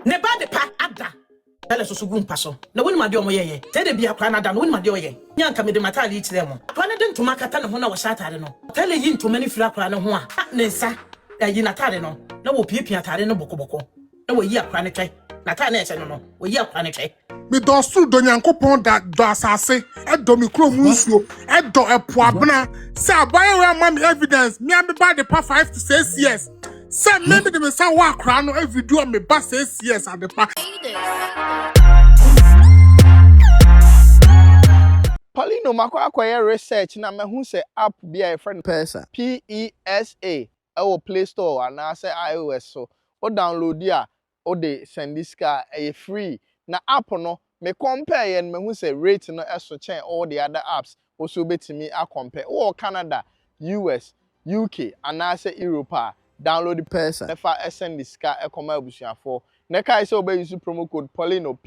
ne ba de pa ada tele so gu mpaso na woni ma de omo ye tede bia kwa na da no woni ma de oye nyanka me de matali ichi dem kwa na de ntoma kata ne ho na wo sha atare no tele yi ntoma ni fira kwa ne ho a ne nsa yi na tare no na wo piepia atare no bokoboko na wo yi akwa ne twe na tare na eche no no wo yi akwa ne twe me do su do nyankopon da do asase e do mi kro mu nsuo e do epo abna say abaye we am evidence me am ba de pa 5 to 6 years say maybe the me say wa akra no e video me ba 6 years at the pa Poleeno makwa research na mehu say app bia e friend PESA PESA our Play Store and I say iOS so o download ya o de send this car free na app no me compare yen mehu say rate no eso chen all the other apps also betimi a compare o Canada US UK and I say Europe download the PESA never send this car e come abusuafo na kai say obe use promo code Poleeno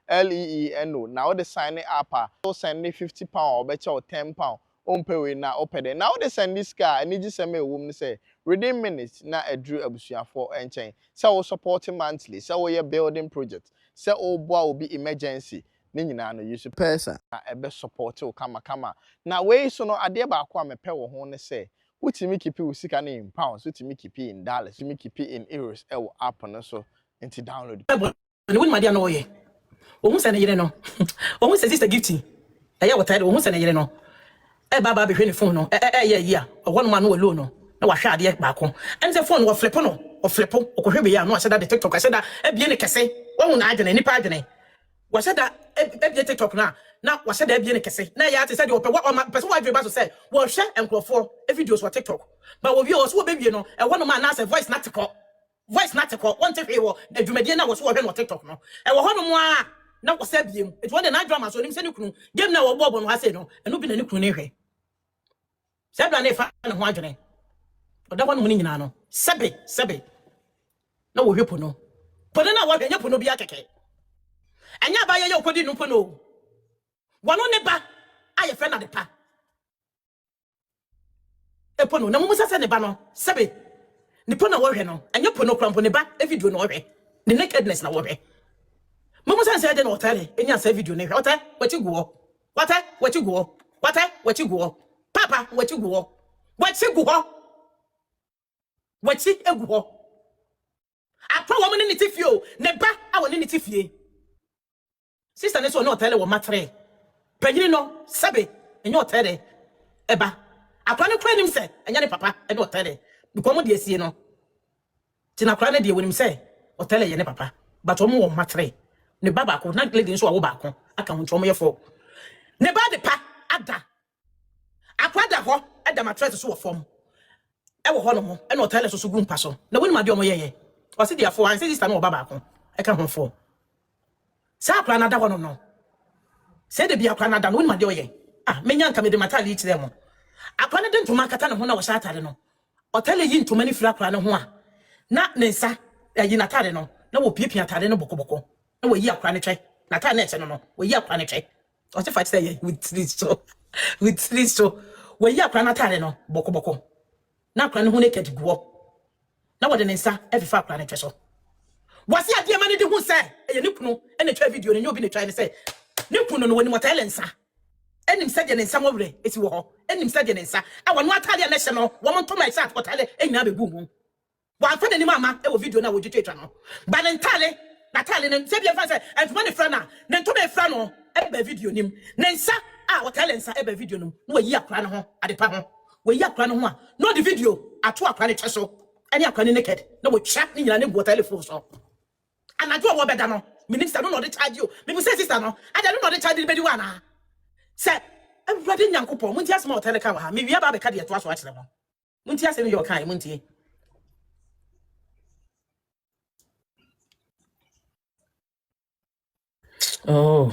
POLEENO now the sign up so send me £50 or better or £10 on pay we na opede now they send this car and you send me a woman say within minutes na a drew abusia for enchain so supporting monthly so we building project so all boy will be emergency ni nyina no use PESA na e be support o kama na we so no ade ba akwa mepe wo ho ne say wutimi keep you sika na in pounds wutimi keep in dollars wutimi keep in euros e wo app no so into download ni woni ma de no oye ohun se ne yire no ohun se sister gifting eye wotare ohun se ne yire no e baba be hwe ne phone no ye yi a owono ma no walo no na wa hwe ade ba ko em se phone wo flipo no o flipo o ko hwe be ya no aseda de TikTok aseda e bie ne kese wo hu na adwene nipa adwene wa seda e bie TikTok na wa seda e bie ne kese na ya te se de o person wa adwene ba so se wo hwe enkrofo e videos wa TikTok ba wo bi o so wo be bie no e wono ma na se voice na tiko one te hwe wo adwumade na wo so wo hwe no TikTok no e wo hono mo a na wo se biem it one na drama so nim se ne kunu game na wo bobo no ase no eno bi na ne kunu ne hwe se bla na fa ne ho adwene oda ho no mu nyina no sebe na wo hwepo no pono na wo hwenya pono bi akeke anya ba ye okodi no pono wono ne ba aye fe na de pa e pono na mu musa se ne ba no sebe ni pono wo hwe no anya pono krampo ne ba e video no wo hwe the nakedness na wo hwe Mama say den Oteele enya say video ne hwe Oteele wati guo papa wati guo wati eguo apa wo ne tifio ne ba a wo ne tifie sister ne so no Oteele wo matre panyini no sabe enya Oteele eba apa ne kra nim se enya ne papa enya Oteele because mo de asie no tina kra ne de wonim se Oteele ye ne papa but wo mo wo matre ne baba ko na lady nso awo ba ko aka ho nchom ye fo ne ba de pa ada akwada ho ada mattress so wo fom e wo ho no ho e na Oteele so gu mpaso na woni ma de omo ye o se dia fo an se sister no baba ko e ka ho fo sa akwa na da ho no se de bia akwa na da no woni ma de oye menya nka me de matali ichi dem akwa na de ntoma kata ne ho na wo sha atare no Oteele yi ntoma ni fira akwa ne ho a na ne nsa yi na tare no na wo piepia atare no bokoboko na we yi akwa ne twe na ta na eche no no we yi akwa ne twe o se fa say with this so we yi akwa na tare no bokoboko na akwa ne hu ne kedi guo na wo de ne nsa e fa akwa ne twe so wasi ade ma ne de hu say e ne kunu e ne twa video ne nyo bi ne twa ne say ne kunu no woni Oteele nsa enim se de ne nsa wore eti wo ho enim se de ne nsa a wo no atade na hye no wo mo ntoma isa Oteele enyina be bu mu wa fa ne ni mama e wo video na wo twetwa no ba ne ntale Natale ne se bi fa se entuma ne fra na ne ntoma e fra no e ba video nim ne nsa a Oteele nsa e ba video nim no yi akra ne ho adepa ho we yi akra ne ho a no the video ato akra ne cheso ani akra ne naked na wo twa ne nyina ne bu Oteele fo so anadwo wo beda no minister no de charge you me say sister no ada no de charge be di wana se everybody nyankopon munti asema Oteele ka wa ha me wi aba be ka de to aso a kire ho munti asema yo kan munti oh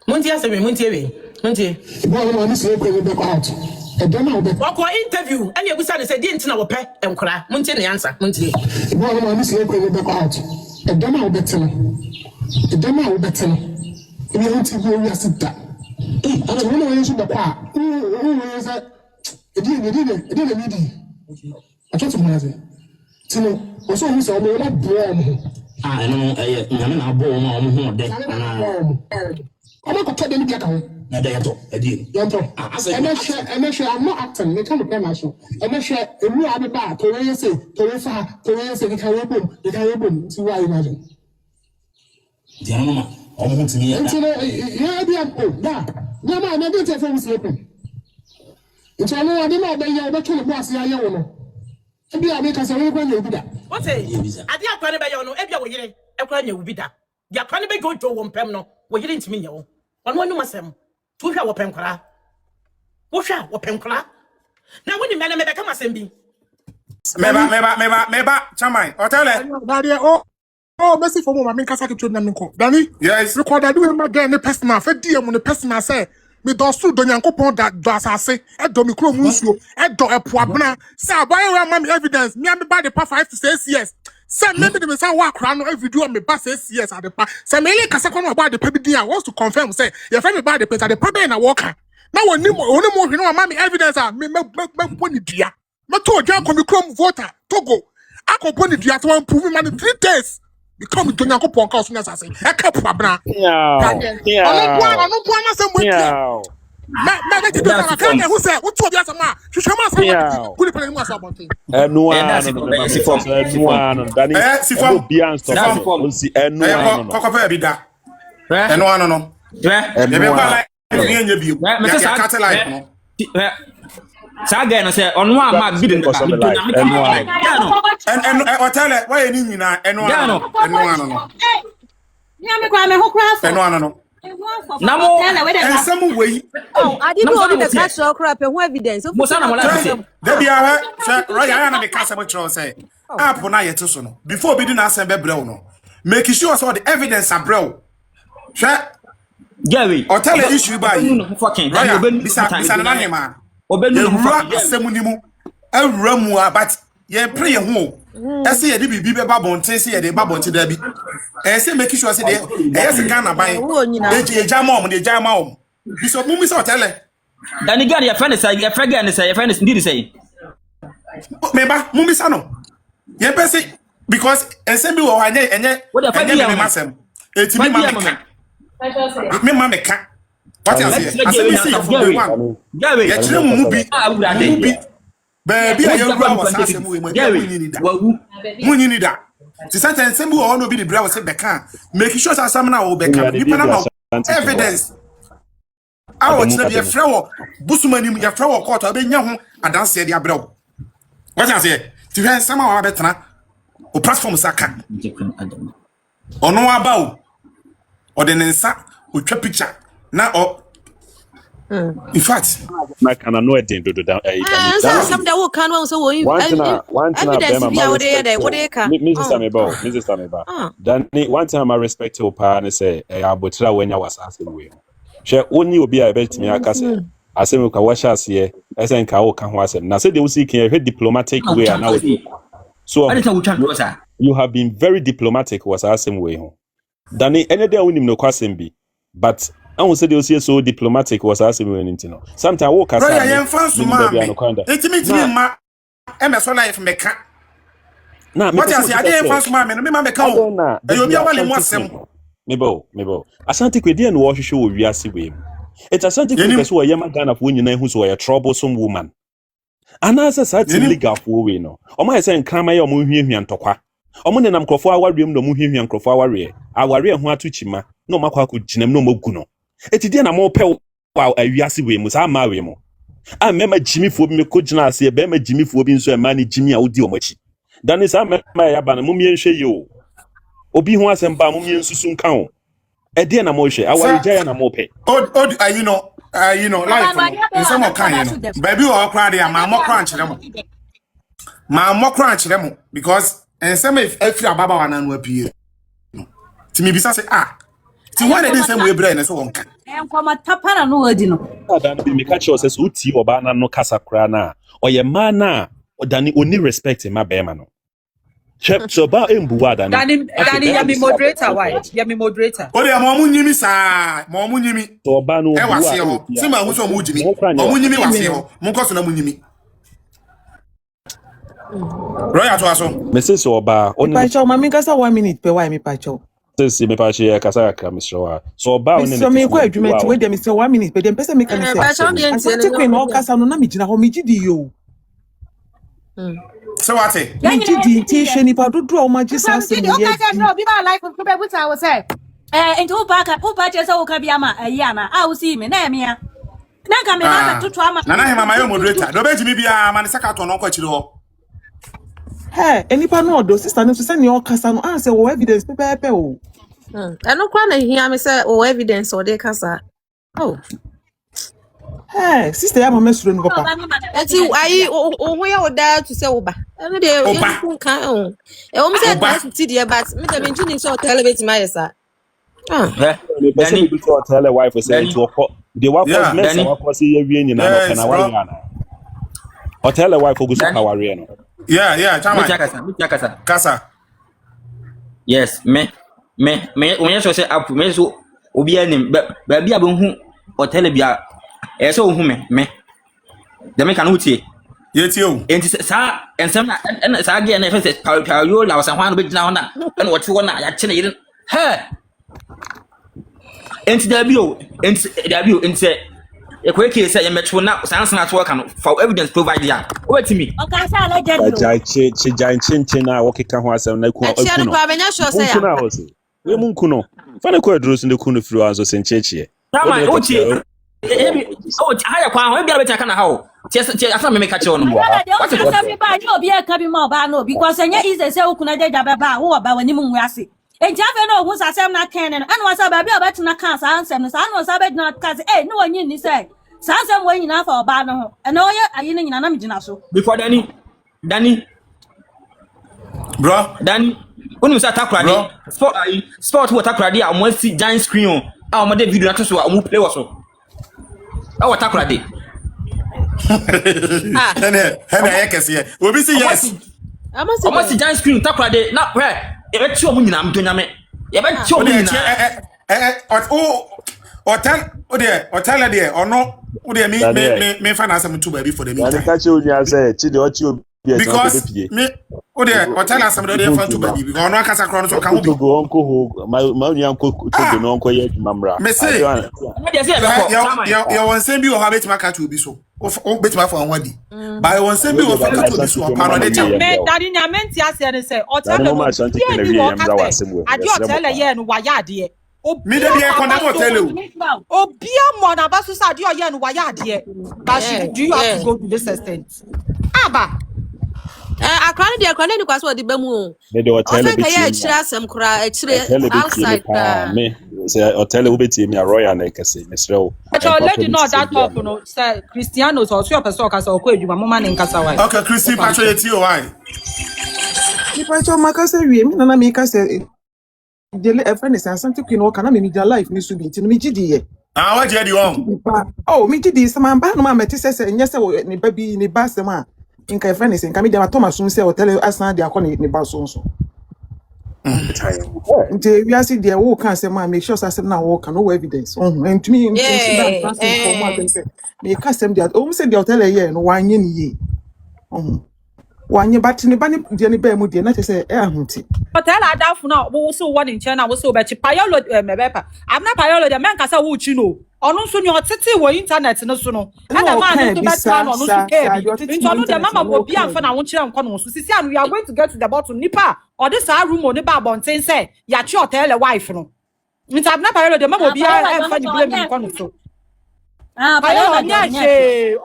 Munti aseme munti ewe munti well no this is going to be out A demo of the interview, and you said, didn't know pay and cry. Muntin answer, Muntin. one of my slave will back out. A demo of the tell. A demo of the tell. If you want to go, you sit that. And I want to use the part. Who is that? It didn't need it. I can't imagine. Tino, also, who's all the born. I know, I'm born on deck. I'm not going to get away. I did. And I'm not acting, they can't prepare myself. And I share a new other bar, to say, the carry boom, see why imagine. Gentlemen, almost me. And so, yeah, no, I never tell them sleeping. It's all I don't know that you're not trying to pass the eye. Maybe I make us a little bit of that. What's it? I did plan by your no, every way, a plan you will be that. Your plan by go to one pemno, where you didn't mean you. On one must have. Two shall open cra. What shall open cra? Now, when the man may become a sembi. Meba, Chamai, Oteele. Oh, mercy for me, I mean, Casaki to Namiko. Danny, yes, record I do him again, the personal, for dear when the personal say, me does to Donyanko that does I say, at Domicro Musio, at Do a Puabna, say, why am I evidence? Me and the body pa 5 to 6 years. Some maybe the Messiah walk around every do me pass 6 years at the pa. Some Mele Casacon about the Pebi dear wants to confirm, say, your family by the place at the Pebi and a walker. Now, when no more, you know, mammy evidence, I may make dear. Not to a junk on the chrome voter, Togo. I could put it dear to improve him in 3 days. Become to Yanko Ponkas, as I say, a cup of Abra. Yeah. Who said, what told us a man? She shall must have put it in my something. And no one, and Saga say on one mark bidden and Oteele, why you na and no. Namo and some way. Oh, I didn't know the cash or crap and evidence. There be a Ryan and the Castle say, ah, Pona Yetusono, before bidding us and Bebrono. Make sure so the evidence are bro. Gary, Oteele issue by fucking Ryan, besides an animal. Semunimu, a rumor, but ye pray a home. I say a baby babon, say the babon to Debbie. I say, make sure I say, there's a Ghana by a jamom, the jamom. Bishop Mumis Oteele. Then you got your friend say, your friend say, your friend is need to say. Meba, Mumisano. Ye pesi, because a semi or I and yet, what the fuck is Massam? It's me, Mamma. What else? I say, Gary, baby, you need that. To certain symbol or no be the brother said the can. Make sure that some now will become evidence. I want to be a flower, Busman, your flower quarter, be young, and dance the bro. What I say? To hear some of our better or platform Saka or no about or the Nensa with your picture. Now, in fact, I cannot know anything to do that. Some that will come on so one Mrs. Sameba. Then one time I respect your partner say, I abotra when I was asking way. She only will be a bet me. I say, we can wash us here. I say, can was it. Now, say they will see a diplomatic way. Now, so you have been very diplomatic, was our same way. Danny, any day we no question be, but I won't say they will see so diplomatic was asking me anything. Sometimes I walk as I am fans to it means ma MS life meka. Now, what I say, I didn't fans to mammy, no mamma count. You'll be a one in one sem. Mebo. Asante Quedi and wash show we are see. It's Asante Quedi who are Yamagan of winning who's a troublesome woman. And as a certain legal for we know. O my saying, Kramay or Muhi and Tokwa. Omon and Amcrofa, our room, no Muhi and Crofa warrior. Our warrior who are to Chima, no Makwa could jinem no moguno. Eti dia na mo pe wa awiase we mu sa ma we mo a mema Jimmy fo bi me ko gina ase be ma Jimmy fo bi nso e ma ni Jimmy a odi o machi dan sa mema ya ba na mo mie nhwe ye o obi ho asem ba mo mie nsusu nka o e dia na mo hwe awari jaya na mo pe you know life in some kind you know baby o kra dia ma mo kra nchire mo because en some if ababa wa na no apie ti me bisa say ti one dey say we brain so wonka Enkoma tapana no odi no. Ada no me catch us uti oba na no kasa kra na. Oye man na odani oni respect ma be ma no. Chep so ba embuwa da Danny, ya me moderator, why? Ya me moderator. O de mo nyimi sa, mo nyimi. So ba no E wase ho. Si ma hu so mo nyimi. Mo nyimi wase ho. Mo nko so na mo nyimi. Roya to aso. Me say so ba oni Pacho, mami kasa 1 minute pe why me pacho. say me pa che kasa ka Mr. Wa. So ba oni So me ko adwuma we dem say 1 minute pe dem pese me kan say. Pacho bien Asante ko no kasa no na me gina ho me gidi yo. So what? Me gidi ti hwe ni pa dodo o ma gi sa se me ye. No, be my life ko be buta wo say. Enti wo pa che say wo ka bia ma ayi ana. Ah wo si me na me ya. Na ka me na toto ama. Na na hema mayo moderator. Do be jimi bia ma ne saka to no kwa chiri ho. Hey, enipa no odo sister no say ne o kasa no an say wo evidence pepe o. Eno kwa na hia me say wo evidence o de kasa. Oh. Hey, sister ya mama suro no papa. Enti ayi o ya o da to say wo ba. Eno de you kan o. E o me say that ti de but me dem nti ni so elevate my yesa. me person be to tell a wife say to the wife was mess and wife say ye wie nyina no kana wa yana. O tell a wife go so power no. Yeah, chama. Kasa. Yes, me when you say up me so obi anim ba bia be hu Oteele bia e so hu me de me kan utie Ye tie o. enti sa ensem na sa ge na fe pa yo la wasan hwan be gina ho na na wote wo na ya che na yire he enti da bio enti e ko eke say metro na sansan at work no for evidence provide ya wait me Okay, say legend. Jai chin na wokeka ho asem na ku Eti no kwa benya sure say na ho se we munku no fa na ko aduro so ne ku no firi anso se nchechie tama utie haya kwa ho bia beta kana ha o tie afa me ka che no what is it ba ni obi e ka bi ma ba no because enye is say okuna jeja baba wo ba wani mu nwiase enti afa no ogun sasem na ken no ana wasa ba bia obetina kan sa ansem no sa ana wasa be gina ka say no wanyi ni say sa ansem wo nyina fa oba no ho ena oye ayi no nyina na me gina so before Danny Bro, Danny onu sa takra de sport wo takra de a mo si giant screen o a mo de video na to so a mo play wo so a wo takra de Hene yekese. Obi si yes. Omo si giant screen takra de na hwe e be ti o mo nyina mtonyame e be ti o mo nyina Oteele de ono o de me fa na asem to baby for the meantime. ka che onya say chi de o chi obi because me o de Oteele asem de fa to baby because ono akasa kro no so ka ho bi. go onko ho ma onya onko to no onko ye mamra Me say ya won sem bi o ha betima ka to obi so o betima for won di ba won sem bi o fa ka to obi so pa no de cha Me daddy nya menti ase ne say Oteele no bi wo ka ade Oteele ye no wa ya ade me de be kon na Oteele o obia mo na ba so sa ade o ye no wa ya ade but do you have to go to this extent aba akran ni kwaso odi bamu o de Oteele be ya chira asem kura chire outside me say Oteele wo betie me royal na kese mesrew lady no that top no say Cristiano so your person ka so ko edwuma mo ma ne nkasa why okay Christy Pacho yeti o why Ni pacho makasa wie mi na me ka say dele e friend say asante ku no kana me media life ni so bi nti me gidi ye. What do you want? Oh, me gidi sama ba no ma meti say nya say ni ba bi ni ba sem a nka e friend say nka me dia Thomas so say Oteele asan dia ko ni ba so so. Nti we asi dia wo kan say ma make sure say na wo kan no evidence. And to me that for more say me ka say dia o say dia Oteele ye no wanye ni ye. Wanye but ni ba ni dia ni ba mu dia na say e ahunti. Oteele adafu na wo so one in China wo so be chi payolo mebepa am na payolo dia men kasa wo chi no onu so ni otete wo internet no so no ana ma no to betra no onu so ke bi nto no de mama wo bi amfa na wo chira nko no so sisi anu we are going to get to the bottom nipa or this room oni ba bonten say ya chi Oteele wife no nti am na payolo dia mama wo bi amfa ni blame nko no so payolo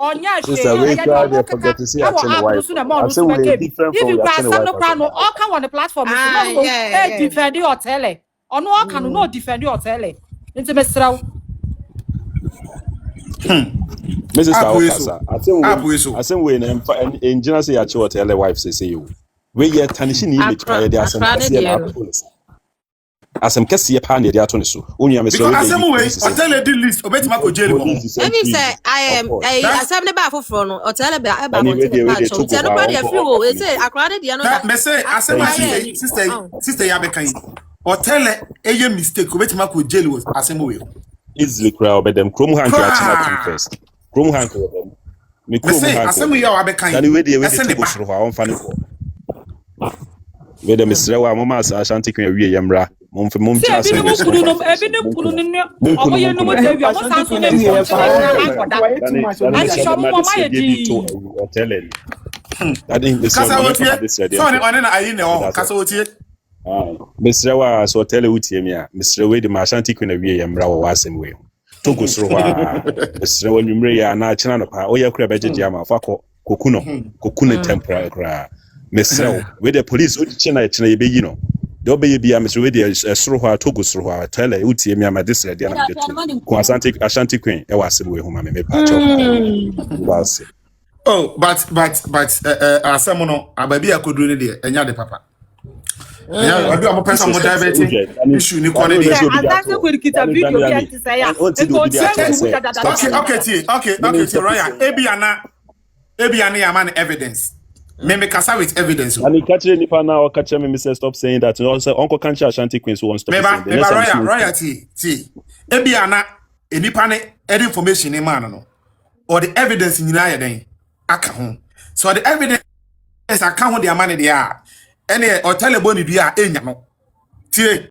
onya she we try to forget to see actually wife I say we different from you can no plan all can on the platform no defend Oteele ono all can no defend Oteele nti mesraw Mrs. Awokasa, I think we engineer say achi Oteele wife say you. We yet tanishi ni image by the asem. asem kese pa na dia to ne so onua me so because asem we Oteele di list obetima ko jail mo Every say I am asem ne ba foforo no Oteele ba e ba Ani monte we pa dey cho nti no brother free wo e say akra de dia no me say asem sister ya be kan Oteele eye mistake obetima ko jail was asem we easily crowd but them chrome hand to achieve first chrome hand to them me chrome hand asem we ya wa be kan ani we dey to go soro ha on fa ne ko we dem sere wa mama Ashanti Queen awie yemra mom tira se ebi no kunu no oboye no mo tv o san so na mi ani show mo mama ye di Oteele I think the kasa wotie so ne one na ayi ne ho kasa wotie mesre wa so Oteele wutie mi a mesre we di Ashanti Queen awie yemra wo wasem we to go soro ha mesre wa nwumre ya na chena no pa o ye kura bejeje ama fa kokuno temporary kra mesre we the police o chena ye be yi no de obeye bia mesre we the soro ha to go soro ha Oteele wutie mi ama desre dia na de to ko Ashanti Queen e wasem we ho ma me pa cho wase. Oh, but asem no ababi akoduro ne de enya de papa. Enya adu am person mo diabetes issue ni kwani de. Adase ko rikita video bi anti say ya. Okay, Ryan. Ebi ana ya man evidence. Me kasa with evidence. And he catch any pa now catch me say stop saying that. You know say Uncle Kanchi Ashanti Queen so wants to stop saying. Ryan T. Ebi ana enipa ne information ni man no. Or the evidence nyina ya den. Aka ho so the evidence aka ho the amane dia ene Oteele boni dua enya no tie